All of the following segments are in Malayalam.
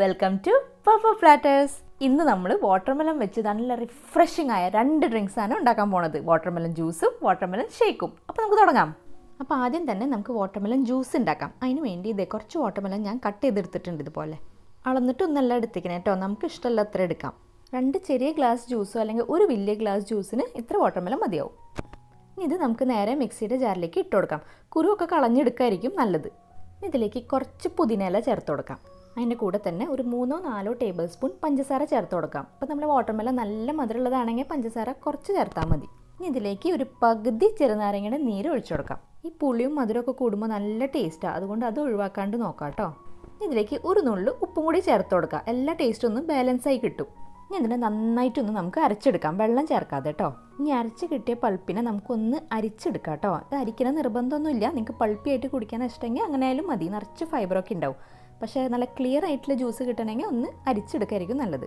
Welcome to purple platters. ഇന്ന് നമ്മൾ വാട്ടർമെലൺ വെച്ച് നല്ല റിഫ്രഷിംഗ് ആയ 2 ഡ്രിങ്ക്സ് ആണ് ഉണ്ടാക്കാൻ പോണത്. വാട്ടർമെലൺ ജ്യൂസും വാട്ടർമെലൺ ഷേക്കും. അപ്പോൾ നമുക്ക് തുടങ്ങാം. അപ്പോൾ ആദ്യം തന്നെ നമുക്ക് വാട്ടർമെലൺ ജ്യൂസ് ഉണ്ടാക്കാം. അതിന് വേണ്ടി ഇതേ കുറച്ച് വാട്ടർമെലൺ ഞാൻ കട്ട് ചെയ്തെടുത്തിട്ടുണ്ട്. ഇതുപോലെ അളന്നിട്ട് ഒന്നെല്ലാം എടുത്തിക്കണം കേട്ടോ. നമുക്ക് ഇഷ്ടമല്ല അത്ര എടുക്കാം. 2 ചെറിയ ഗ്ലാസ് ജ്യൂസോ അല്ലെങ്കിൽ ഒരു വലിയ ഗ്ലാസ് ജ്യൂസിന് ഇത്ര വാട്ടർമെലൺ മതിയാവും. ഇനി ഇത് നമുക്ക് നേരെ മിക്സിയുടെ ജാറിലേക്ക് ഇട്ട് കൊടുക്കാം. കുരുവൊക്കെ കളഞ്ഞെടുക്കായിരിക്കും നല്ലത്. ഇതിലേക്ക് കുറച്ച് പുതിനയില ചേർത്ത് കൊടുക്കാം. അതിൻ്റെ കൂടെ തന്നെ ഒരു 3-4 ടേബിൾ സ്പൂൺ പഞ്ചസാര ചേർത്ത് കൊടുക്കാം. അപ്പോൾ നമ്മൾ വാട്ടർമെലൺ നല്ല മധുരമുള്ളതാണെങ്കിൽ പഞ്ചസാര കുറച്ച് ചേർത്താൽ മതി. ഇനി ഇതിലേക്ക് ഒരു പകുതി ചെറുനാരങ്ങയുടെ നീര് ഒഴിച്ചു കൊടുക്കാം. ഈ പുളിയും മധുരമൊക്കെ കൂടുമ്പോൾ നല്ല ടേസ്റ്റാണ്, അതുകൊണ്ട് അത് ഒഴിവാക്കാണ്ട് നോക്കാം കേട്ടോ. ഇതിലേക്ക് ഒരു നുള്ളു ഉപ്പും കൂടി ചേർത്ത് കൊടുക്കാം. എല്ലാ ടേസ്റ്റും ഒന്ന് ബാലൻസായി കിട്ടും. ഇനി ഇതിനെ നന്നായിട്ടൊന്ന് നമുക്ക് അരച്ചെടുക്കാം, വെള്ളം ചേർക്കാതെ കേട്ടോ. ഇനി അരച്ച് കിട്ടിയ പൾപ്പിനെ നമുക്കൊന്ന് അരിച്ചെടുക്കാം കേട്ടോ. അത് അരിക്കുന്ന നിർബന്ധമൊന്നുമില്ല, നിങ്ങൾക്ക് പൾപ്പിയായിട്ട് കുടിക്കാൻ ഇഷ്ടമെങ്കിൽ അങ്ങനെ ആയാലും മതി. നിറച്ച് ഫൈബറൊക്കെ ഉണ്ടാവും. പക്ഷേ നല്ല ക്ലിയർ ആയിട്ടുള്ള ജ്യൂസ് കിട്ടണമെങ്കിൽ ഒന്ന് അരിച്ചെടുക്കായിരിക്കും നല്ലത്.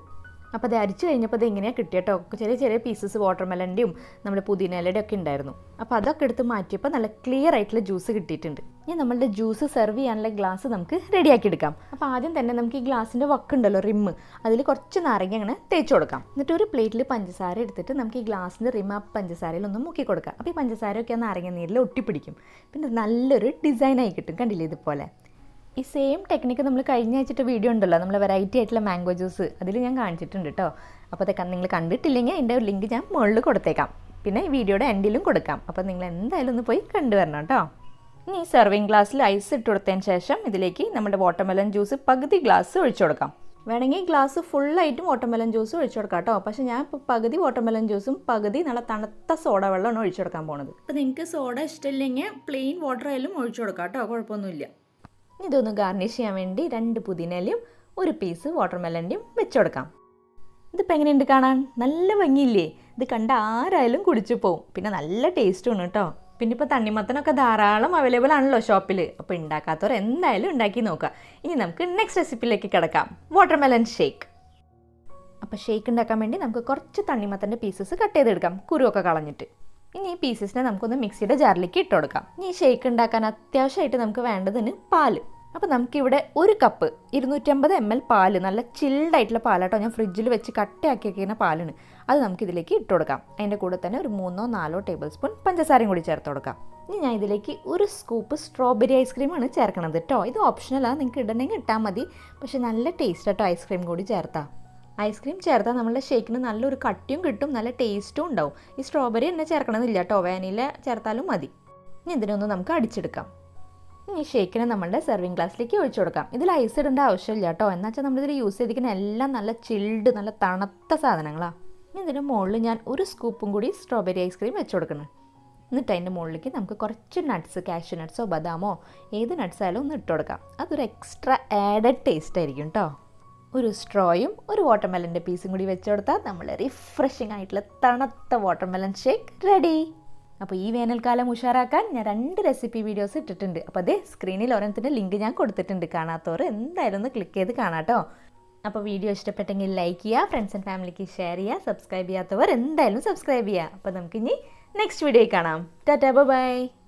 അപ്പോൾ അത് അരിച്ച് കഴിഞ്ഞപ്പോൾ അത് ഇങ്ങനെയാണ് കിട്ടിയ കേട്ടോ. ചെറിയ ചെറിയ പീസസ് വാട്ടർമെലൻ്റെയും നമ്മുടെ പുതിനയിലയുടെ ഒക്കെ ഉണ്ടായിരുന്നു. അപ്പോൾ അതൊക്കെ എടുത്ത് മാറ്റിയപ്പോൾ നല്ല ക്ലിയർ ആയിട്ടുള്ള ജ്യൂസ് കിട്ടിയിട്ടുണ്ട്. ഇനി നമ്മളുടെ ജ്യൂസ് സെർവ് ചെയ്യാനുള്ള ഗ്ലാസ് നമുക്ക് റെഡിയാക്കി എടുക്കാം. അപ്പോൾ ആദ്യം തന്നെ നമുക്ക് ഈ ഗ്ലാസിൻ്റെ വക്കുണ്ടല്ലോ, റിമ്മ്, അതിൽ കുറച്ച് നാരങ്ങ അങ്ങനെ തേച്ച് കൊടുക്കാം. എന്നിട്ട് ഒരു പ്ലേറ്റിൽ പഞ്ചസാര എടുത്തിട്ട് നമുക്ക് ഈ ഗ്ലാസിൻ്റെ റിമ്മ് ആ പഞ്ചസാരയിൽ ഒന്ന് മുക്കി കൊടുക്കാം. അപ്പോൾ ഈ പഞ്ചസാരയൊക്കെ ആ നാരങ്ങ നീരിൽ ഒട്ടിപ്പിടിക്കും. പിന്നെ നല്ലൊരു ഡിസൈനായി കിട്ടും. കണ്ടില്ലേ ഇതുപോലെ. ഈ സെയിം ടെക്നിക്ക് നമ്മൾ കഴിഞ്ഞ ആഴ്ചത്തെ വീഡിയോ ഉണ്ടല്ലോ, നമ്മൾ വെറൈറ്റി ആയിട്ടുള്ള മാംഗോ ജ്യൂസ്, അതിൽ ഞാൻ കാണിച്ചിട്ടുണ്ട് കേട്ടോ. അപ്പോൾ അതൊക്കെ നിങ്ങൾ കണ്ടിട്ടില്ലെങ്കിൽ അതിൻ്റെ ഒരു ലിങ്ക് ഞാൻ മുകളിൽ കൊടുത്തേക്കാം. പിന്നെ ഈ വീഡിയോയുടെ എൻഡിലും കൊടുക്കാം. അപ്പോൾ നിങ്ങൾ എന്തായാലും ഒന്ന് പോയി കണ്ടുവരണം കേട്ടോ. ഇനി ഈ സെർവിങ് ഗ്ലാസ്സിൽ ഐസ് ഇട്ട് കൊടുത്തതിന് ശേഷം ഇതിലേക്ക് നമ്മുടെ വാട്ടർമെലൺ ജ്യൂസ് പകുതി ഗ്ലാസ് ഒഴിച്ചു കൊടുക്കാം. വേണമെങ്കിൽ ഈ ഗ്ലാസ് ഫുള്ളായിട്ടും വാട്ടർമെലൺ ജ്യൂസ് ഒഴിച്ചു കൊടുക്കാം കേട്ടോ. പക്ഷേ ഞാൻ ഇപ്പോൾ പകുതി വാട്ടർമെലൺ ജ്യൂസും പകുതി നല്ല തണുത്ത സോഡ വെള്ളമാണ് ഒഴിച്ചു കൊടുക്കാൻ പോണത്. അപ്പോൾ നിങ്ങൾക്ക് സോഡ ഇഷ്ടമില്ലെങ്കിൽ പ്ലെയിൻ വാട്ടർ ആയാലും ഒഴിച്ചു കൊടുക്കാം കേട്ടോ, കുഴപ്പമൊന്നുമില്ല. ഇതൊന്ന് ഗാർണിഷ് ചെയ്യാൻ വേണ്ടി 2 പുതിനയിലയും ഒരു പീസ് വാട്ടർമെലൻ്റെയും വെച്ച് കൊടുക്കാം. ഇതിപ്പോൾ എങ്ങനെയുണ്ട് കാണാൻ? നല്ല ഭംഗിയില്ലേ? ഇത് കണ്ട ആരായാലും കുടിച്ചു പോവും. പിന്നെ നല്ല ടേസ്റ്റുമാണ് കേട്ടോ. പിന്നെ ഇപ്പോൾ തണ്ണിമത്തനൊക്കെ ധാരാളം അവൈലബിൾ ആണല്ലോ ഷോപ്പിൽ. അപ്പോൾ ഉണ്ടാക്കാത്തവർ എന്തായാലും ഉണ്ടാക്കി നോക്കുക. ഇനി നമുക്ക് നെക്സ്റ്റ് റെസിപ്പിയിലേക്ക് കിടക്കാം, വാട്ടർമെലൺ ഷേക്ക്. അപ്പോൾ ഷേക്ക് ഉണ്ടാക്കാൻ വേണ്ടി നമുക്ക് കുറച്ച് തണ്ണിമത്തൻ്റെ പീസസ് കട്ട് ചെയ്തെടുക്കാം, കുരുവൊക്കെ കളഞ്ഞിട്ട്. ഇനി ഈ പീസസിനെ നമുക്കൊന്ന് മിക്സിയുടെ ജാറിലേക്ക് ഇട്ട് കൊടുക്കാം. ഇനി ഈ ഷേക്ക് ഉണ്ടാക്കാൻ അത്യാവശ്യമായിട്ട് നമുക്ക് വേണ്ടതിന് പാല്. അപ്പോൾ നമുക്കിവിടെ 1 കപ്പ് 250 ml പാല്, നല്ല ചിൽഡായിട്ടുള്ള പാലാട്ടോ. ഞാൻ ഫ്രിഡ്ജിൽ വെച്ച് കട്ടയാക്കി വയ്ക്കുന്ന പാലാണ്. അത് നമുക്കിതിലേക്ക് ഇട്ട് കൊടുക്കാം. അതിൻ്റെ കൂടെ തന്നെ ഒരു 3-4 ടേബിൾ സ്പൂൺ പഞ്ചസാരയും കൂടി ചേർത്ത് കൊടുക്കാം. ഇനി ഞാൻ ഇതിലേക്ക് 1 സ്കൂപ്പ് സ്ട്രോബെറി ഐസ്ക്രീമാണ് ചേർക്കണത് കേട്ടോ. ഇത് ഓപ്ഷണലാണ്, നിങ്ങൾക്ക് ഇടണമെങ്കിൽ ഇട്ടാൽ മതി. പക്ഷേ നല്ല ടേസ്റ്റ് കേട്ടോ ഐസ്ക്രീം കൂടി ചേർത്താൽ. ഐസ്ക്രീം ചേർത്താൽ നമ്മളുടെ ഷേക്കിന് നല്ലൊരു കട്ടിയും കിട്ടും, നല്ല ടേസ്റ്റും ഉണ്ടാവും. ഈ സ്ട്രോബെറി തന്നെ ചേർക്കണമെന്നില്ല കേട്ടോ, വാനില ചേർത്താലും മതി. ഇനി ഇതിനൊന്ന് നമുക്ക് അടിച്ചെടുക്കാം. ഇനി ഷേക്കിനെ നമ്മളുടെ സെർവിങ് ഗ്ലാസ്സിലേക്ക് ഒഴിച്ചു കൊടുക്കാം. ഇതിൽ ഐസ് ഇടേണ്ട ആവശ്യമില്ല കേട്ടോ. എന്നാൽ വെച്ചാൽ നമ്മളിതിൽ യൂസ് ചെയ്തിരിക്കുന്ന എല്ലാം നല്ല ചിൽഡ്, നല്ല തണുത്ത സാധനങ്ങളാണ്. ഇനി ഇതിൻ്റെ മുകളിൽ ഞാൻ 1 സ്കൂപ്പും കൂടി സ്ട്രോബെറി ഐസ്ക്രീം വെച്ച് കൊടുക്കണം. എന്നിട്ട് അതിൻ്റെ മുകളിലേക്ക് നമുക്ക് കുറച്ച് നട്ട്സ്, കാഷ്യൂനട്ട്സോ ബദാമോ ഏത് നട്ട്സ് ആയാലും ഒന്ന് ഇട്ട് കൊടുക്കാം. അതൊരു എക്സ്ട്രാ ആഡഡ് ടേസ്റ്റ് ആയിരിക്കും കേട്ടോ. ഒരു സ്ട്രോയും ഒരു വാട്ടർമെലൻ്റെ പീസും കൂടി വെച്ച് കൊടുത്താൽ നമ്മൾ റിഫ്രഷിംഗ് ആയിട്ടുള്ള തണുത്ത വാട്ടർമെലൺ ഷേക്ക് റെഡി. അപ്പോൾ ഈ വേനൽക്കാലം ഉഷാറാക്കാൻ ഞാൻ 2 റെസിപ്പി വീഡിയോസ് ഇട്ടിട്ടുണ്ട്. അപ്പോൾ അതേ സ്ക്രീനിൽ ഓരോരുത്തരുടെ ലിങ്ക് ഞാൻ കൊടുത്തിട്ടുണ്ട്. കാണാത്തവർ എന്തായാലും ഒന്ന് ക്ലിക്ക് ചെയ്ത് കാണാം കേട്ടോ. അപ്പോൾ വീഡിയോ ഇഷ്ടപ്പെട്ടെങ്കിൽ ലൈക്ക് ചെയ്യുക, ഫ്രണ്ട്സ് ആൻഡ് ഫാമിലിക്ക് ഷെയർ ചെയ്യുക, സബ്സ്ക്രൈബ് ചെയ്യാത്തവർ എന്തായാലും സബ്സ്ക്രൈബ് ചെയ്യുക. അപ്പോൾ നമുക്കിനി നെക്സ്റ്റ് വീഡിയോയിൽ കാണാം. ടാറ്റാ, ബൈ.